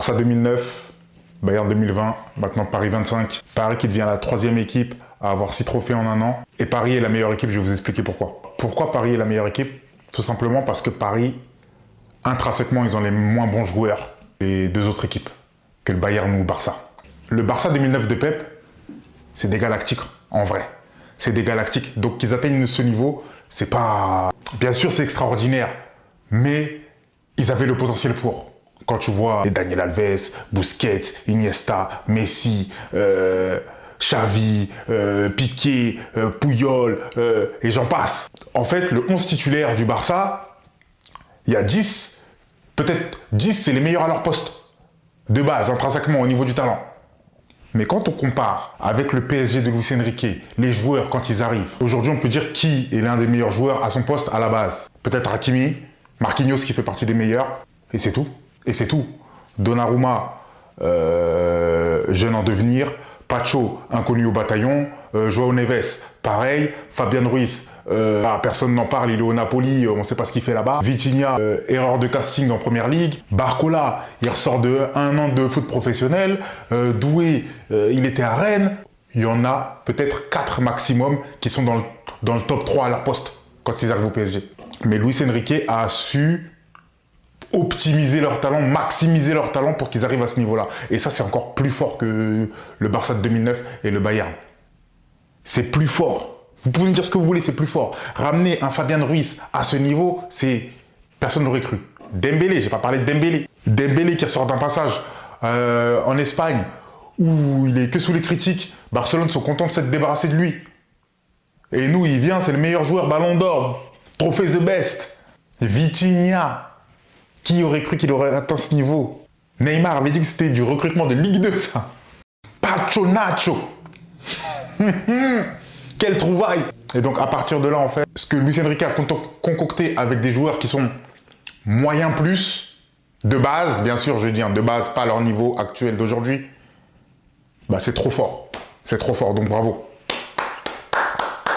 Barça 2009, Bayern 2020, maintenant Paris 25. Paris qui devient la 3e équipe à avoir 6 trophées en un an. Et Paris est la meilleure équipe, je vais vous expliquer pourquoi. Pourquoi Paris est la meilleure équipe? Tout simplement parce que Paris, intrinsèquement, ils ont les moins bons joueurs des deux autres équipes, que le Bayern ou le Barça. Le Barça 2009 de Pep, c'est des galactiques, en vrai. C'est des galactiques. Donc qu'ils atteignent ce niveau, c'est pas... Bien sûr, c'est extraordinaire, mais ils avaient le potentiel pour. Quand tu vois Daniel Alves, Busquets, Iniesta, Messi, Xavi, Piqué, Puyol, et j'en passe. En fait, le 11 titulaire du Barça, il y a 10, peut-être 10, c'est les meilleurs à leur poste. De base, intrinsèquement, au niveau du talent. Mais quand on compare avec le PSG de Luis Enrique, les joueurs quand ils arrivent, aujourd'hui on peut dire qui est l'un des meilleurs joueurs à son poste à la base. Peut-être Hakimi, Marquinhos qui fait partie des meilleurs, et c'est tout. Et c'est tout. Donnarumma, jeune en devenir, Pacho, inconnu au bataillon, João Neves, pareil, Fabian Ruiz, personne n'en parle, il est au Napoli, on ne sait pas ce qu'il fait là-bas. Vitinha, erreur de casting en première ligue. Barcola, il ressort de 1 an de foot professionnel. Doué, il était à Rennes. Il y en a peut-être 4 maximum qui sont dans le top 3 à leur poste quand ils arrivent au PSG. Mais Luis Enrique a su optimiser leur talent, maximiser leur talent pour qu'ils arrivent à ce niveau-là. Et ça, c'est encore plus fort que le Barça de 2009 et le Bayern. C'est plus fort. Vous pouvez me dire ce que vous voulez, c'est plus fort. Ramener un Fabian Ruiz à ce niveau, c'est... Personne n'aurait cru. Dembélé, j'ai pas parlé de Dembélé. Dembélé qui ressort d'un passage en Espagne où il est que sous les critiques. Barcelone sont contents de s'être débarrassés de lui. Et nous, il vient, c'est le meilleur joueur, Ballon d'Or, trophée The Best. Vitinha. Qui aurait cru qu'il aurait atteint ce niveau? Neymar avait dit que c'était du recrutement de Ligue 2, ça. Pacho Nacho. Quelle trouvaille! Et donc, à partir de là, en fait, ce que Luis Enrique a concocté avec des joueurs qui sont moyens plus, de base, bien sûr, je dis, de base, pas à leur niveau actuel d'aujourd'hui, bah c'est trop fort. C'est trop fort, donc bravo.